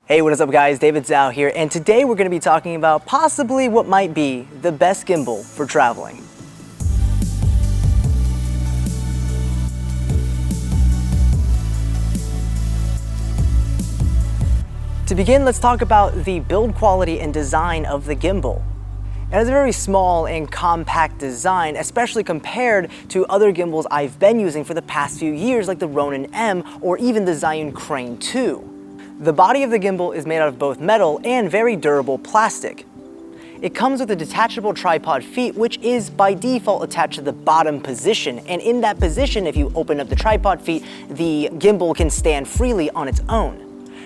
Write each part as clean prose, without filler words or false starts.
Hey, what is up guys? David Zhao here, and today we're going to be talking about possibly what might be the best gimbal for traveling. To begin, let's talk about the build quality and design of the gimbal. It has a very small and compact design, especially compared to other gimbals I've been using for the past few years, like the Ronin M or even the Zhiyun Crane 2. The body of the gimbal is made out of both metal and very durable plastic. It comes with a detachable tripod feet, which is by default attached to the bottom position. And in that position, if you open up the tripod feet, the gimbal can stand freely on its own.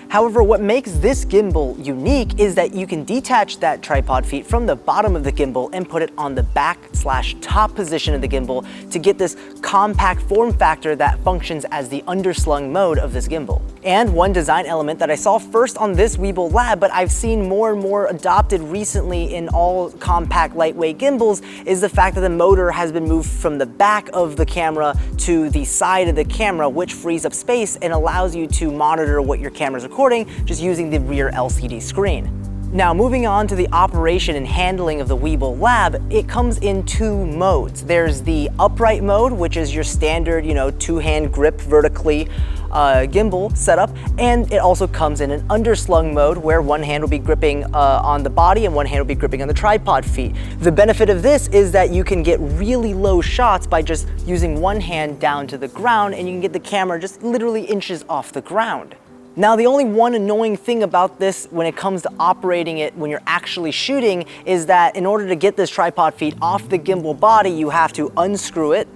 However, what makes this gimbal unique is that you can detach that tripod feet from the bottom of the gimbal and put it on the back/top position of the gimbal to get this compact form factor that functions as the underslung mode of this gimbal. And one design element that I saw first on this Weebill Lab, but I've seen more and more adopted recently in all compact lightweight gimbals, is the fact that the motor has been moved from the back of the camera to the side of the camera, which frees up space and allows you to monitor what your camera's recording just using the rear LCD screen. Now, moving on to the operation and handling of the Weebill Lab, it comes in two modes. There's the upright mode, which is your standard, two-hand grip vertically gimbal setup, and it also comes in an underslung mode where one hand will be gripping on the body and one hand will be gripping on the tripod feet. The benefit of this is that you can get really low shots by just using one hand down to the ground, and you can get the camera just literally inches off the ground. Now, the only one annoying thing about this when it comes to operating it when you're actually shooting is that in order to get this tripod feet off the gimbal body, you have to unscrew it,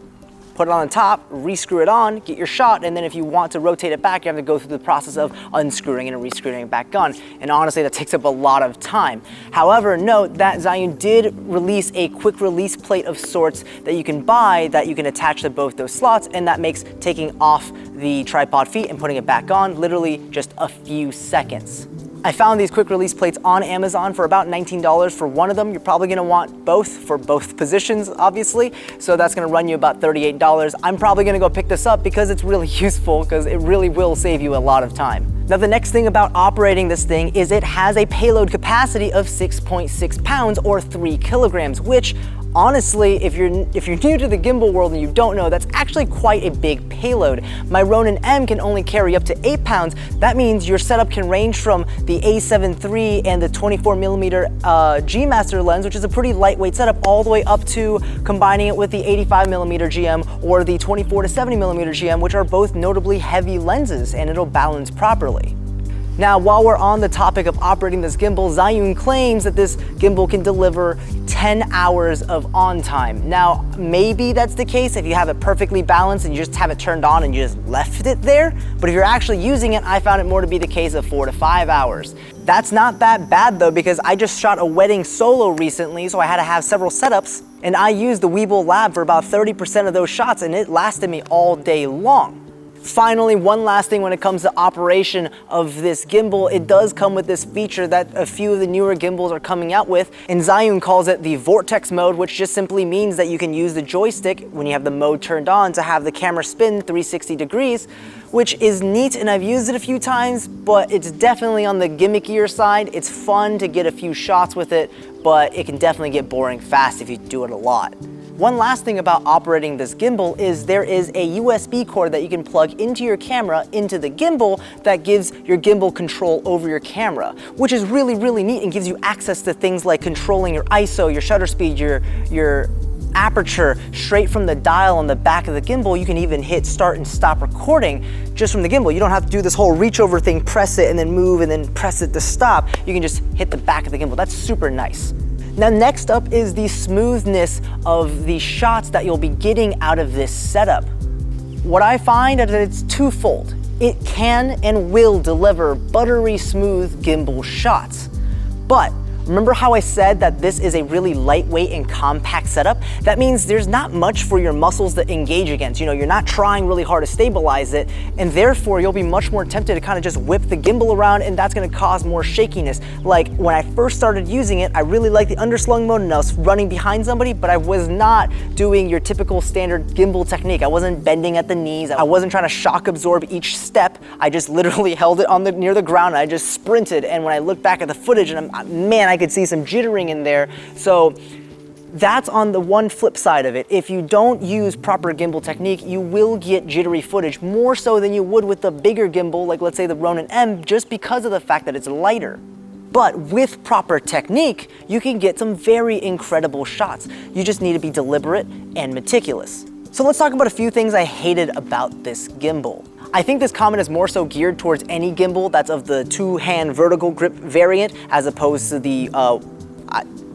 put it on the top, re-screw it on, get your shot, and then if you want to rotate it back, you have to go through the process of unscrewing and re-screwing it back on. And honestly, that takes up a lot of time. However, note that Zhiyun did release a quick release plate of sorts that you can buy that you can attach to both those slots, and that makes taking off the tripod feet and putting it back on literally just a few seconds. I found these quick release plates on Amazon for about $19 for one of them. You're probably gonna want both for both positions, obviously. So that's gonna run you about $38. I'm probably gonna go pick this up because it's really useful, because it really will save you a lot of time. Now, the next thing about operating this thing is it has a payload capacity of 6.6 pounds or 3 kilograms, which honestly, if you're new to the gimbal world and you don't know, that's actually quite a big payload. My Ronin M can only carry up to 8 pounds. That means your setup can range from the A7 III and the 24mm G Master lens, which is a pretty lightweight setup, all the way up to combining it with the 85mm GM or the 24 to 70mm GM, which are both notably heavy lenses, and it'll balance properly. Now, while we're on the topic of operating this gimbal, Zhiyun claims that this gimbal can deliver 10 hours of on time. Now, maybe that's the case if you have it perfectly balanced and you just have it turned on and you just left it there. But if you're actually using it, I found it more to be the case of 4 to 5 hours. That's not that bad though, because I just shot a wedding solo recently, so I had to have several setups, and I used the Weebill Lab for about 30% of those shots, and it lasted me all day long. Finally, one last thing when it comes to operation of this gimbal, it does come with this feature that a few of the newer gimbals are coming out with, and Zhiyun calls it the vortex mode, which just simply means that you can use the joystick when you have the mode turned on to have the camera spin 360 degrees, which is neat, and I've used it a few times, but it's definitely on the gimmickier side. It's fun to get a few shots with it, but it can definitely get boring fast if you do it a lot. One last thing about operating this gimbal is there is a USB cord that you can plug into your camera, into the gimbal, that gives your gimbal control over your camera, which is really, really neat and gives you access to things like controlling your ISO, your shutter speed, your aperture straight from the dial on the back of the gimbal. You can even hit start and stop recording just from the gimbal. You don't have to do this whole reach over thing, press it and then move and then press it to stop. You can just hit the back of the gimbal. That's super nice. Now, next up is the smoothness of the shots that you'll be getting out of this setup. What I find is that it's twofold. It can and will deliver buttery smooth gimbal shots, but Remember how I said that this is a really lightweight and compact setup? That means there's not much for your muscles to engage against. You know, you're not trying really hard to stabilize it, and therefore you'll be much more tempted to kind of just whip the gimbal around, and that's gonna cause more shakiness. Like when I first started using it, I really liked the underslung mode and I was running behind somebody, but I was not doing your typical standard gimbal technique. I wasn't bending at the knees. I wasn't trying to shock absorb each step. I just literally held it on near the ground and I just sprinted. And when I look back at the footage, and man, I could see some jittering in there. So that's on the one flip side of it. If you don't use proper gimbal technique, you will get jittery footage, more so than you would with the bigger gimbal, like let's say the Ronin M, just because of the fact that it's lighter. But with proper technique, you can get some very incredible shots. You just need to be deliberate and meticulous. So let's talk about a few things I hated about this gimbal. I think this comment is more so geared towards any gimbal that's of the two-hand vertical grip variant as opposed to the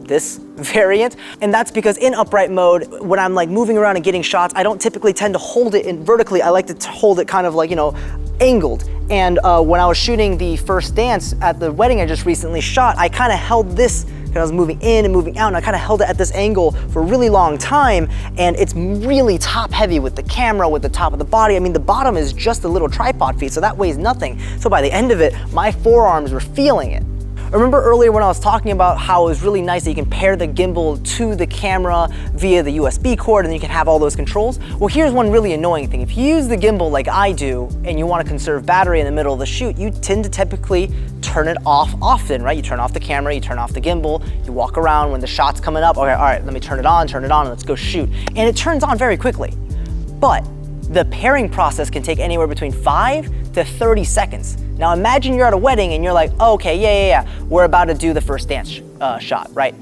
this variant. And that's because in upright mode, when I'm like moving around and getting shots, I don't typically tend to hold it in vertically. I like to hold it kind of like, you know, angled. And when I was shooting the first dance at the wedding I just recently shot, I kind of held this, because I was moving in and moving out, and I kind of held it at this angle for a really long time, and it's really top heavy with the camera, with the top of the body. I mean, the bottom is just a little tripod feet, so that weighs nothing. So by the end of it, my forearms were feeling it. Remember earlier when I was talking about how it was really nice that you can pair the gimbal to the camera via the USB cord and you can have all those controls? Well, here's one really annoying thing. If you use the gimbal like I do and you want to conserve battery in the middle of the shoot, you tend to typically turn it off often, right? You turn off the camera, you turn off the gimbal, you walk around when the shot's coming up, okay, all right, let me turn it on, and let's go shoot. And it turns on very quickly. But the pairing process can take anywhere between 5 to 30 seconds. Now imagine you're at a wedding and you're like, oh, okay, yeah, we're about to do the first dance shot, right?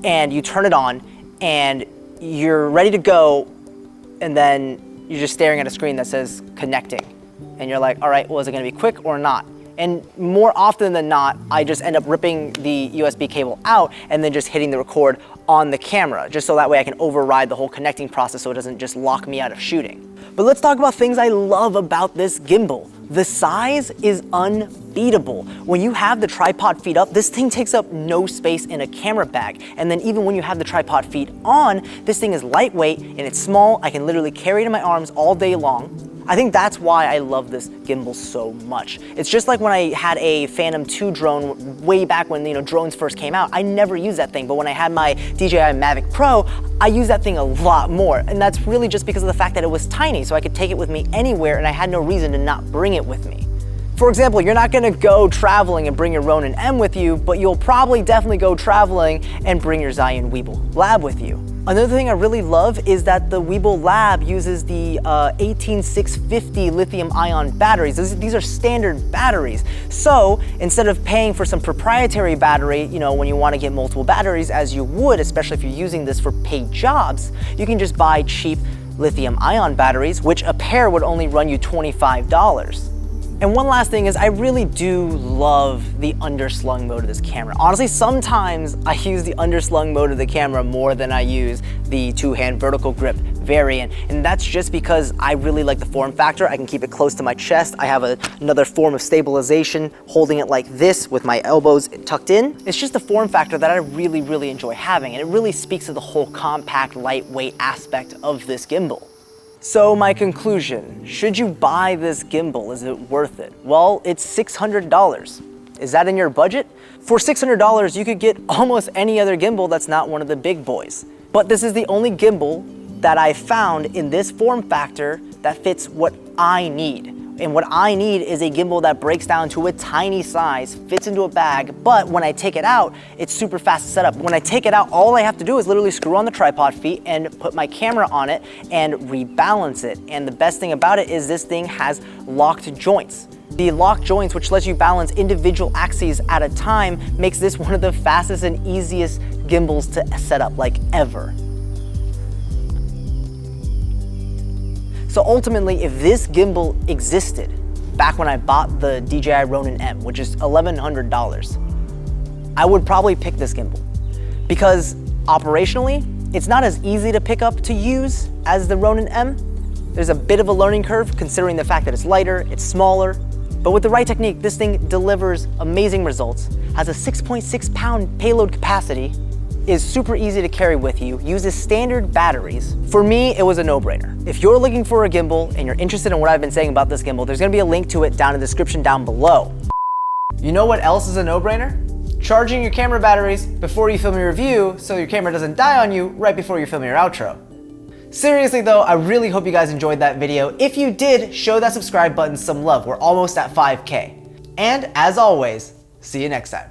And you turn it on and you're ready to go, and then you're just staring at a screen that says connecting. And you're like, all right, well, is it gonna be quick or not? And more often than not, I just end up ripping the USB cable out and then just hitting the record on the camera, just so that way I can override the whole connecting process so it doesn't just lock me out of shooting. But let's talk about things I love about this gimbal. The size is unbeatable. When you have the tripod feet up, this thing takes up no space in a camera bag. And then even when you have the tripod feet on, this thing is lightweight and it's small. I can literally carry it in my arms all day long. I think that's why I love this gimbal so much. It's just like when I had a Phantom 2 drone way back when, you know, drones first came out. I never used that thing, but when I had my DJI Mavic Pro, I used that thing a lot more. And that's really just because of the fact that it was tiny, so I could take it with me anywhere and I had no reason to not bring it with me. For example, you're not gonna go traveling and bring your Ronin M with you, but you'll probably definitely go traveling and bring your Zhiyun Weebill Lab with you. Another thing I really love is that the Weebill Lab uses the 18650 lithium-ion batteries. These are standard batteries. So instead of paying for some proprietary battery, you know, when you want to get multiple batteries, as you would, especially if you're using this for paid jobs, you can just buy cheap lithium-ion batteries, which a pair would only run you $25. And one last thing is I really do love the underslung mode of this camera. Honestly, sometimes I use the underslung mode of the camera more than I use the two-hand vertical grip variant. And that's just because I really like the form factor. I can keep it close to my chest. I have another form of stabilization, holding it like this with my elbows tucked in. It's just the form factor that I really, really enjoy having. And it really speaks to the whole compact, lightweight aspect of this gimbal. So my conclusion, should you buy this gimbal? Is it worth it? Well, it's $600. Is that in your budget? For $600, you could get almost any other gimbal that's not one of the big boys. But this is the only gimbal that I found in this form factor that fits what I need. And what I need is a gimbal that breaks down to a tiny size, fits into a bag, but when I take it out, it's super fast to set up. When I take it out, all I have to do is literally screw on the tripod feet and put my camera on it and rebalance it. And the best thing about it is this thing has locked joints. The locked joints, which lets you balance individual axes at a time, makes this one of the fastest and easiest gimbals to set up, like ever. So ultimately, if this gimbal existed back when I bought the DJI Ronin M, which is $1,100, I would probably pick this gimbal because operationally, it's not as easy to pick up to use as the Ronin M. There's a bit of a learning curve considering the fact that it's lighter, it's smaller, But with the right technique, this thing delivers amazing results, has a 6.6 pound payload capacity, is super easy to carry with you, uses standard batteries. For me, it was a no-brainer. If you're looking for a gimbal and you're interested in what I've been saying about this gimbal, there's gonna be a link to it down in the description down below. You know what else is a no-brainer? Charging your camera batteries before you film your review so your camera doesn't die on you right before you film your outro. Seriously though, I really hope you guys enjoyed that video. If you did, show that subscribe button some love. We're almost at 5K. And as always, see you next time.